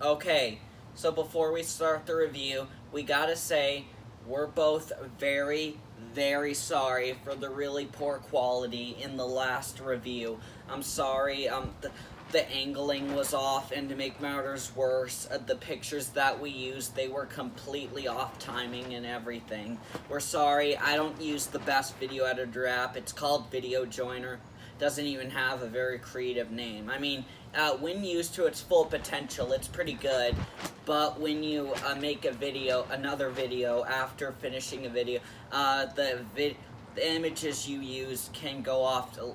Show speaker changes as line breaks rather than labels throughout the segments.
Okay, so before we start the review, we gotta say we're both very, very sorry for the really poor quality in the last review. I'm sorry, the angling was off, and to make matters worse, the pictures that we used, they were completely off timing and everything. We're sorry, I don't use the best video editor app. It's called Video Joiner. Doesn't even have a very creative name. I mean, when used to its full potential, it's pretty good. But when you make another video after finishing a video, the images you use can go off to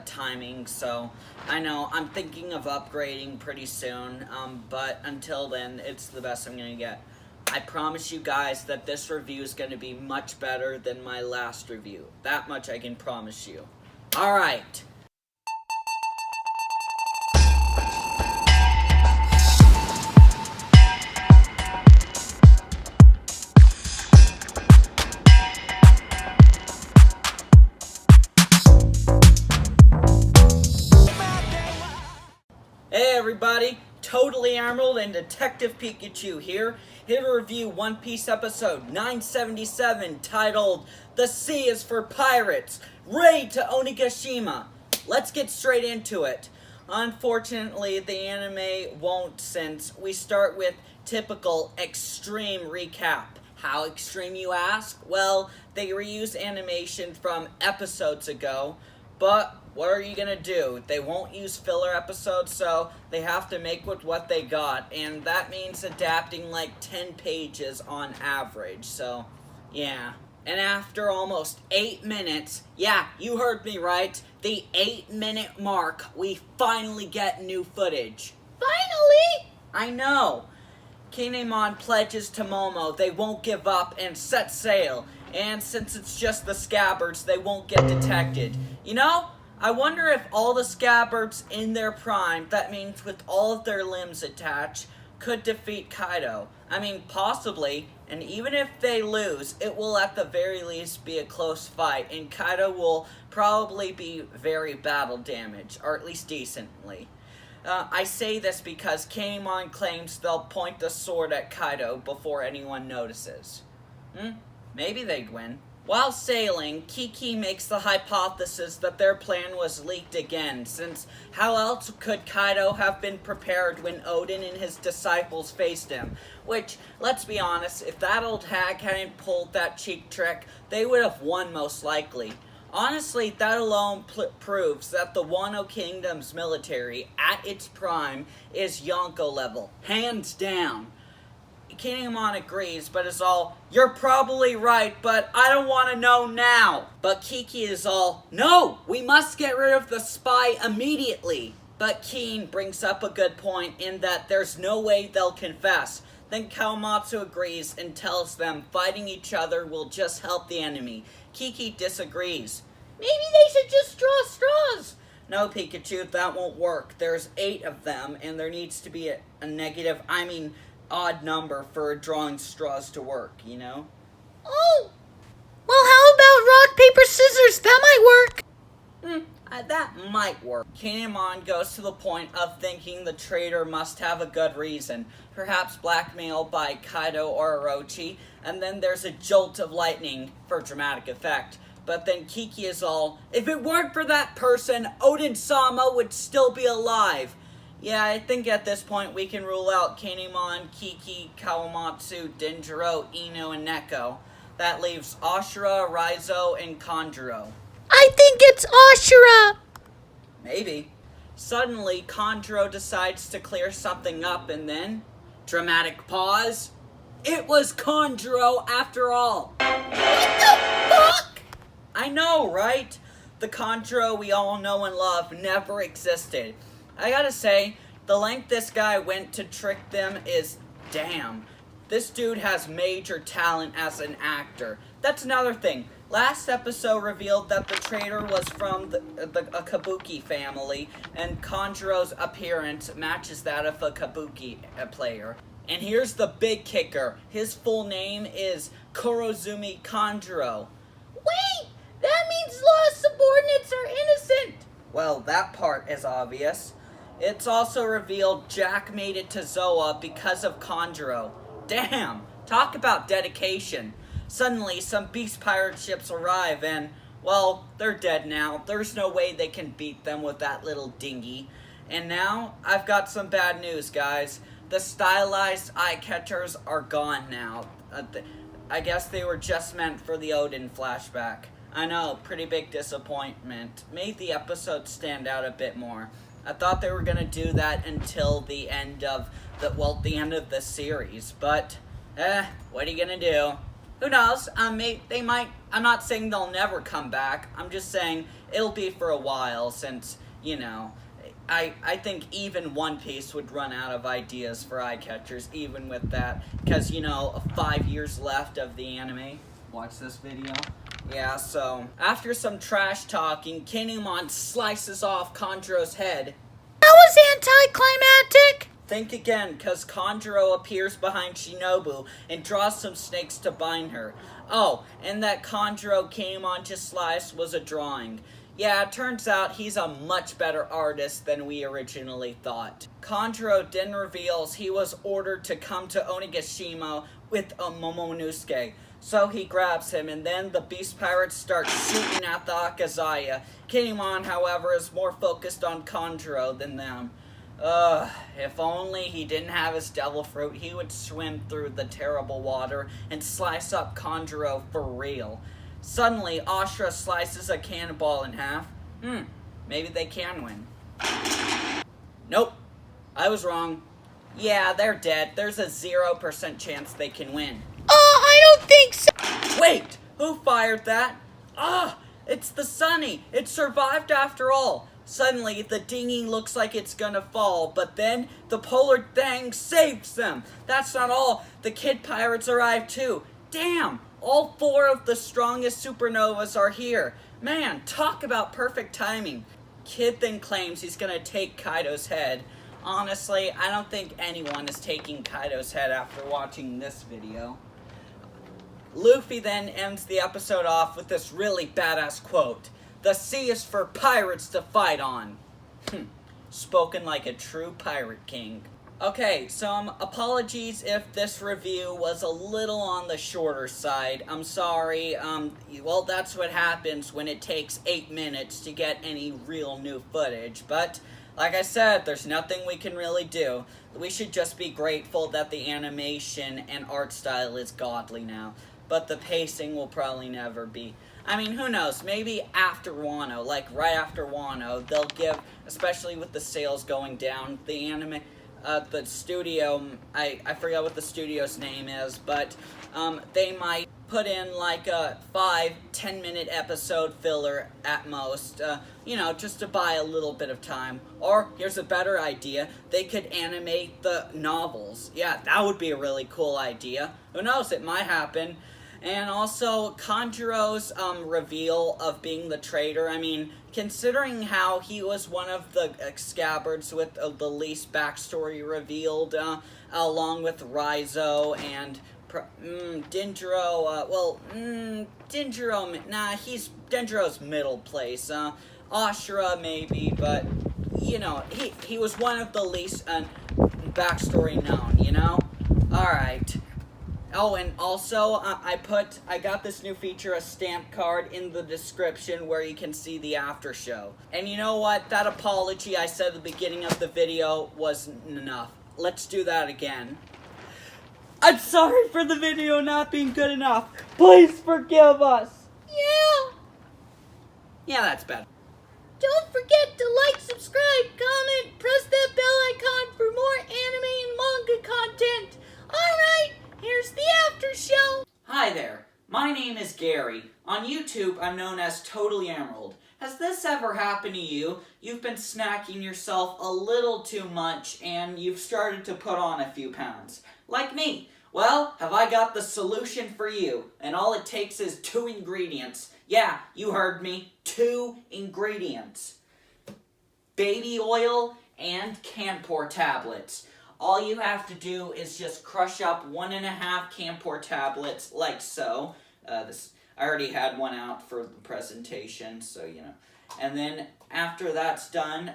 timing. So I know I'm thinking of upgrading pretty soon. But until then, it's the best I'm gonna get. I promise you guys that this review is going to be much better than my last review. That much I can promise you. Alright. Hey everybody, Totally Emerald and Detective Pikachu here to review One Piece episode 977 titled The Sea is for Pirates, Raid to Onigashima. Let's get straight into it. Unfortunately, the anime won't, since we start with typical extreme recap. How extreme, you ask? Well, they reuse animation from episodes ago, but what are you gonna do? They won't use filler episodes, so they have to make with what they got, and that means adapting like 10 pages on average, so yeah. And after almost 8 minutes, yeah, you heard me right, the 8-minute mark, we finally get new footage.
Finally?
I know. Kinemon pledges to Momo they won't give up and set sail, and since it's just the scabbards, they won't get detected. You know, I wonder if all the scabbards in their prime, that means with all of their limbs attached, could defeat Kaido. I mean, possibly, and even if they lose, it will at the very least be a close fight, and Kaido will probably be very battle damaged, or at least decently. I say this because Kinemon claims they'll point the sword at Kaido before anyone notices. Maybe they'd win. While sailing, Kiki makes the hypothesis that their plan was leaked again, since how else could Kaido have been prepared when Odin and his disciples faced him? Which, let's be honest, if that old hag hadn't pulled that cheek trick, they would have won most likely. Honestly, that alone proves that the Wano Kingdom's military, at its prime, is Yonko level, hands down. Kinemon agrees, but is all, "You're probably right, but I don't want to know now." But Kiki is all, "No, we must get rid of the spy immediately." But Keen brings up a good point in that there's no way they'll confess. Then Kawamatsu agrees and tells them fighting each other will just help the enemy. Kiki disagrees.
Maybe they should just draw straws.
No, Pikachu, that won't work. There's 8 of them, and there needs to be a negative, odd number for drawing straws to work, you know?
Oh! Well, how about rock, paper, scissors? That might work.
That might work. Kinemon goes to the point of thinking the traitor must have a good reason. Perhaps blackmail by Kaido or Orochi, and then there's a jolt of lightning for dramatic effect. But then Kiki is all, "If it weren't for that person, Odin-sama would still be alive." Yeah, I think at this point we can rule out Kinemon, Kiki, Kawamatsu, Denjiro, Ino, and Neko. That leaves Ashura, Raizo, and Kanjuro.
I think it's Ashura.
Maybe. Suddenly, Kanjuro decides to clear something up, and then, dramatic pause, it was Kanjuro after all.
What the fuck?
I know, right? The Kanjuro we all know and love never existed. I gotta say, the length this guy went to trick them is damn. This dude has major talent as an actor. That's another thing. Last episode revealed that the traitor was from a Kabuki family, and Kanjuro's appearance matches that of a Kabuki player. And here's the big kicker. His full name is Kurozumi Kanjuro.
Wait! That means lost subordinates are innocent!
Well, that part is obvious. It's also revealed Jack made it to Zoa because of Kanjuro. Damn, talk about dedication. Suddenly, some beast pirate ships arrive and, well, they're dead now. There's no way they can beat them with that little dinghy. And now, I've got some bad news, guys. The stylized eye catchers are gone now. I guess they were just meant for the Odin flashback. I know, pretty big disappointment. Made the episode stand out a bit more. I thought they were gonna do that until the end of the end of the series, but what are you gonna do? Who knows? They might. I'm not saying they'll never come back. I'm just saying it'll be for a while, since I think even One Piece would run out of ideas for eye catchers, even with that, because 5 years left of the anime. Watch this video. Yeah, so after some trash talking, Kinemon slices off Kanjuro's head.
That was anticlimactic!
Think again, cause Kanjuro appears behind Shinobu and draws some snakes to bind her. Oh, and that Kanjuro Kinemon just sliced was a drawing. Yeah, it turns out he's a much better artist than we originally thought. Kanjuro then reveals he was ordered to come to Onigashima with a Momonosuke. So he grabs him, and then the beast pirates start shooting at the Akazaya. Kinemon, however, is more focused on Kanjuro than them. If only he didn't have his devil fruit, he would swim through the terrible water and slice up Kanjuro for real. Suddenly, Ashura slices a cannonball in half. Maybe they can win. Nope, I was wrong. Yeah, they're dead. There's a 0% chance they can win.
I don't think so.
Wait, who fired that? It's the Sunny. It survived after all. Suddenly, the dinghy looks like it's gonna fall, but then the polar thing saves them. That's not all. The kid pirates arrive too. Damn, all 4 of the strongest supernovas are here. Man, talk about perfect timing. Kid then claims he's gonna take Kaido's head. Honestly, I don't think anyone is taking Kaido's head after watching this video. Luffy then ends the episode off with this really badass quote. "The sea is for pirates to fight on." Spoken like a true pirate king. Okay, some apologies if this review was a little on the shorter side. I'm sorry. Well, that's what happens when it takes 8 minutes to get any real new footage. But, like I said, there's nothing we can really do. We should just be grateful that the animation and art style is godly now. But the pacing will probably never be. I mean, who knows? Maybe after Wano, like right after Wano, they'll give, especially with the sales going down, the studio, I forgot what the studio's name is, but they might put in like a 5-10 minute episode filler at most, just to buy a little bit of time. Or, here's a better idea, they could animate the novels. Yeah, that would be a really cool idea. Who knows, it might happen. And also, Kanjuro's reveal of being the traitor, I mean, considering how he was one of the scabbards with the least backstory revealed, along with Raizo and Dinjiro, Dinjiro's middle place. Ashura maybe, but, he was one of the least backstory known, Alright. Oh, and also, I got this new feature, a stamp card, in the description where you can see the after show. And you know what? That apology I said at the beginning of the video wasn't enough. Let's do that again. I'm sorry for the video not being good enough. Please forgive us. Yeah, that's better.
Don't forget to like, subscribe, comment, press that bell icon for more anime and manga content. Alright, here's the after show.
Hi there, my name is Gary. On YouTube, I'm known as Totally Emerald. Has this ever happened to you? You've been snacking yourself a little too much and you've started to put on a few pounds. Like me. Well, have I got the solution for you? And all it takes is 2 ingredients. Yeah, you heard me. 2 ingredients. Baby oil and Kanpor tablets. All you have to do is just crush up 1.5 Kanpor tablets, like so. I already had one out for the presentation, so And then after that's done,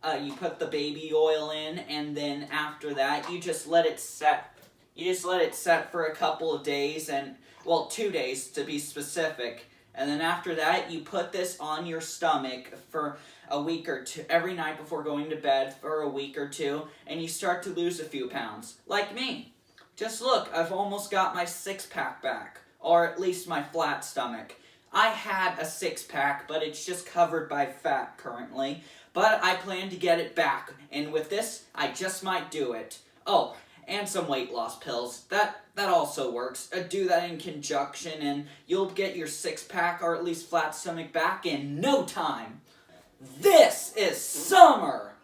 You put the baby oil in, and then after that, you just let it set. You just let it set for a couple of days, and, well, 2 days to be specific. And then after that, you put this on your stomach for a week or two, every night before going to bed for a week or two, and you start to lose a few pounds. Like me. Just look, I've almost got my six-pack back, or at least my flat stomach. I had a six-pack, but it's just covered by fat currently. But I plan to get it back, and with this, I just might do it. Oh, and some weight loss pills. That also works. Do that in conjunction, and you'll get your six-pack, or at least flat stomach, back in no time. This is summer!